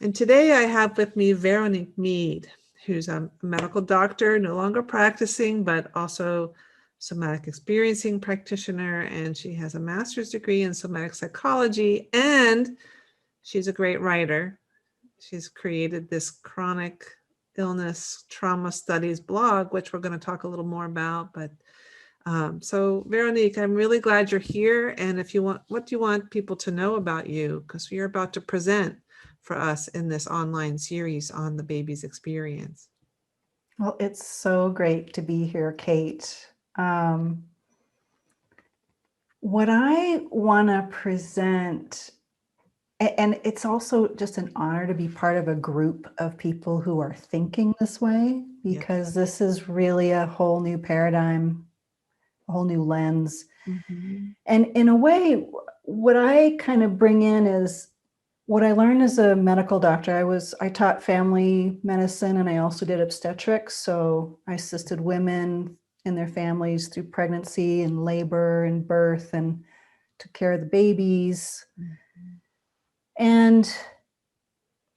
And today I have with me Veronique Mead, who's a medical doctor, no longer practicing, but also somatic experiencing practitioner. And she has a master's degree in somatic psychology, and she's a great writer. She's created this chronic illness trauma studies blog, which we're going to talk a little more about. But so Veronique, I'm really glad you're here. And if you want, what do you want people to know about you? Because you're about to present for us in this online series on the baby's experience. Well, it's so great to be here, Kate. What I want to present, and it's also just an honor to be part of a group of people who are thinking this way, because this is really a whole new paradigm, a whole new lens. Mm-hmm. And in a way, what I kind of bring in is what I learned as a medical doctor. I taught family medicine, and I also did obstetrics. So I assisted women and their families through pregnancy and labor and birth, and took care of the babies. Mm-hmm. And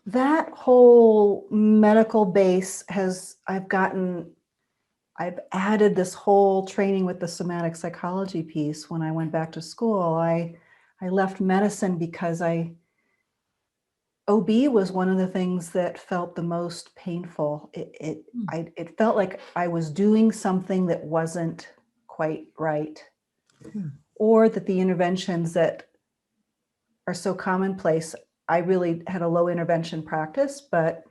that whole medical base I've added this whole training with the somatic psychology piece. When I went back to school, I left medicine because OB was one of the things that felt the most painful. It felt like I was doing something that wasn't quite right, or that the interventions that are so commonplace, I really had a low intervention practice, but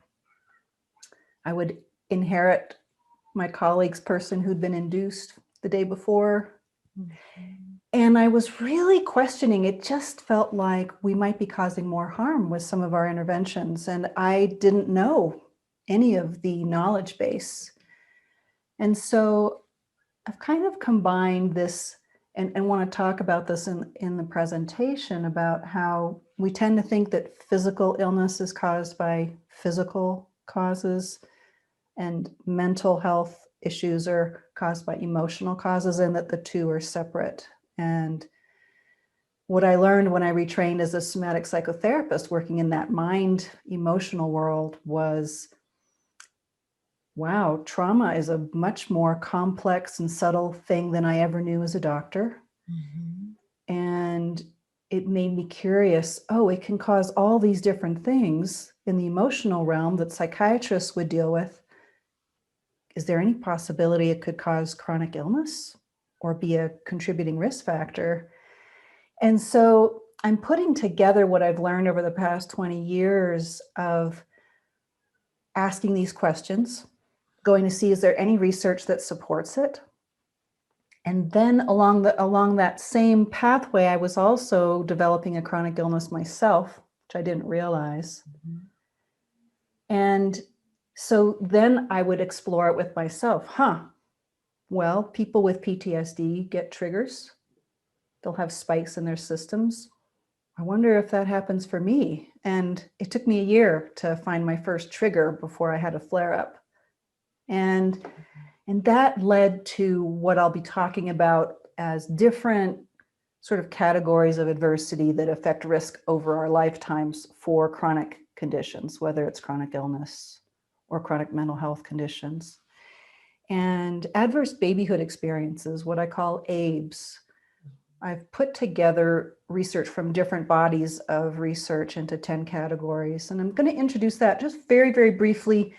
I would inherit my colleague's person who'd been induced the day before. And I was really questioning. It just felt like we might be causing more harm with some of our interventions. And I didn't know any of the knowledge base. And so I've kind of combined this and want to talk about this in the presentation, about how we tend to think that physical illness is caused by physical causes, and mental health issues are caused by emotional causes, and that the two are separate. And what I learned when I retrained as a somatic psychotherapist, working in that mind emotional world, was, wow, trauma is a much more complex and subtle thing than I ever knew as a doctor. Mm-hmm. And it made me curious. Oh, it can cause all these different things in the emotional realm that psychiatrists would deal with. Is there any possibility it could cause chronic illness or be a contributing risk factor? And so I'm putting together what I've learned over the past 20 years of asking these questions, going to see, is there any research that supports it? And then along that same pathway, I was also developing a chronic illness myself, which I didn't realize. Mm-hmm. And so then I would explore it with myself. Well, people with PTSD get triggers. They'll have spikes in their systems. I wonder if that happens for me. And it took me a year to find my first trigger before I had a flare-up. And that led to what I'll be talking about as different sort of categories of adversity that affect risk over our lifetimes for chronic conditions, whether it's chronic illness or chronic mental health conditions. And adverse babyhood experiences, what I call ABEs. I've put together research from different bodies of research into 10 categories. And I'm going to introduce that just very, very briefly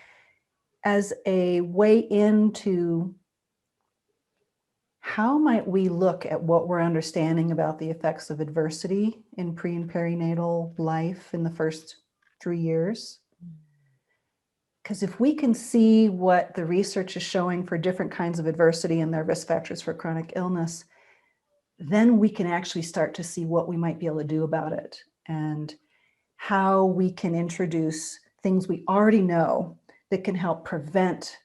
as a way into how might we look at what we're understanding about the effects of adversity in pre and perinatal life in the first 3 years. Because if we can see what the research is showing for different kinds of adversity and their risk factors for chronic illness, then we can actually start to see what we might be able to do about it and how we can introduce things we already know that can help prevent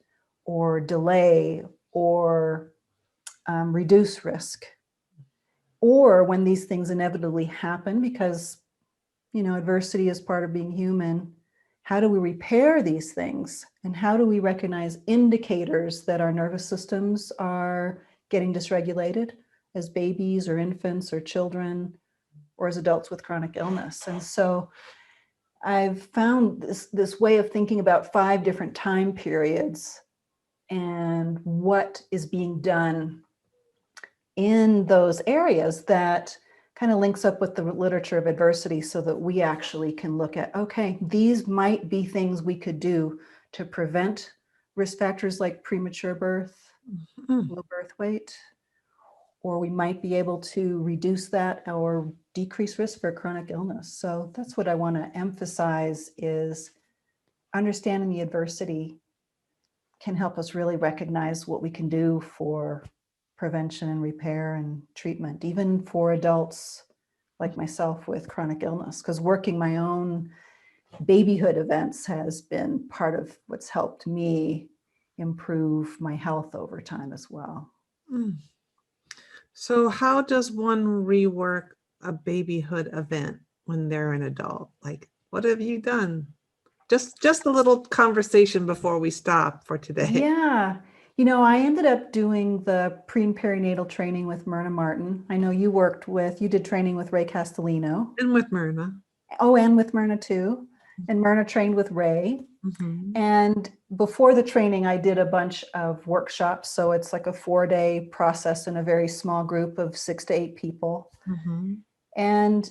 or delay or reduce risk. Or when these things inevitably happen, because, adversity is part of being human, how do we repair these things? And how do we recognize indicators that our nervous systems are getting dysregulated as babies or infants or children or as adults with chronic illness? And so I've found this way of thinking about 5 different time periods and what is being done in those areas that kind of links up with the literature of adversity, so that we actually can look at, okay, these might be things we could do to prevent risk factors like premature birth, low birth weight, or we might be able to reduce that or decrease risk for chronic illness. So that's what I want to emphasize, is understanding the adversity can help us really recognize what we can do for prevention and repair and treatment, even for adults like myself with chronic illness, because working my own babyhood events has been part of what's helped me improve my health over time as well. So how does one rework a babyhood event when they're an adult? Like, what have you done? Just a little conversation before we stop for today. Yeah. I ended up doing the pre and perinatal training with Myrna Martin. I know you did training with Ray Castellino. And with Myrna. Oh, and with Myrna too. And Myrna trained with Ray. Mm-hmm. And before the training, I did a bunch of workshops. So it's like a 4-day process in a very small group of 6 to 8 people. Mm-hmm. And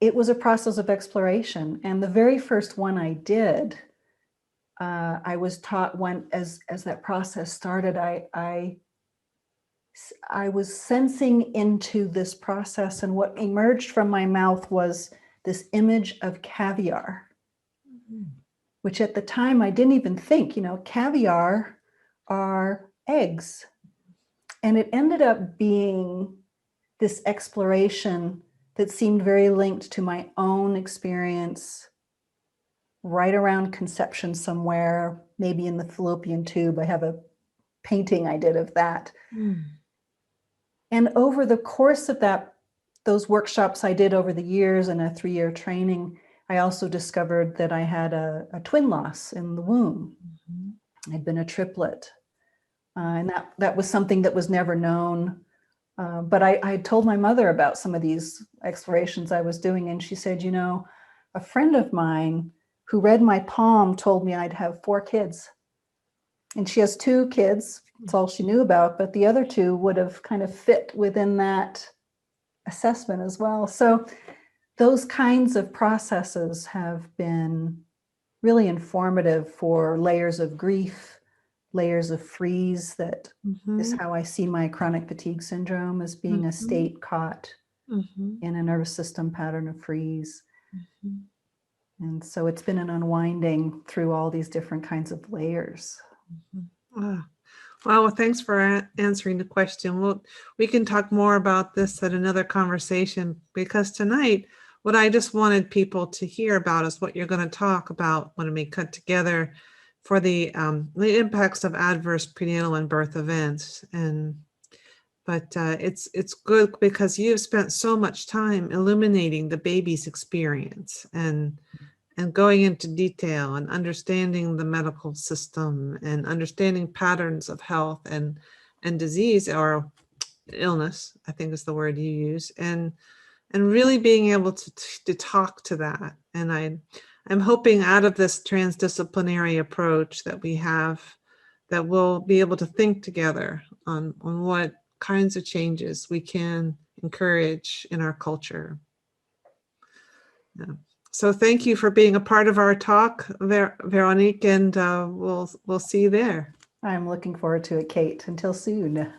it was a process of exploration. And the very first one I did, I was taught as that process started, I was sensing into this process, and what emerged from my mouth was this image of caviar, which at the time I didn't even think, caviar are eggs. And it ended up being this exploration that seemed very linked to my own experience right around conception somewhere, maybe in the fallopian tube. I have a painting I did of that. And over the course of those workshops I did over the years and a 3-year training, I also discovered that I had a twin loss in the womb. I'd been a triplet. And that was something that was never known. But I told my mother about some of these explorations I was doing, and she said, a friend of mine who read my palm told me I'd have 4 kids. And she has 2 kids. That's all she knew about, but the other 2 would have kind of fit within that assessment as well. So those kinds of processes have been really informative for layers of grief, layers of freeze. That is how I see my chronic fatigue syndrome, as being a state caught in a nervous system pattern of freeze. And so it's been an unwinding through all these different kinds of layers. Well, thanks for answering the question. We can talk more about this at another conversation, because tonight, what I just wanted people to hear about is what you're going to talk about when we cut together for the impacts of adverse prenatal and birth events. But it's good because you've spent so much time illuminating the baby's experience and going into detail and understanding the medical system and understanding patterns of health and disease or illness, I think is the word you use, and really being able to talk to that. And I'm hoping out of this transdisciplinary approach that we have, that we'll be able to think together on what kinds of changes we can encourage in our culture. Yeah. So thank you for being a part of our talk, Veronique, and we'll see you there. I'm looking forward to it, Kate. Until soon.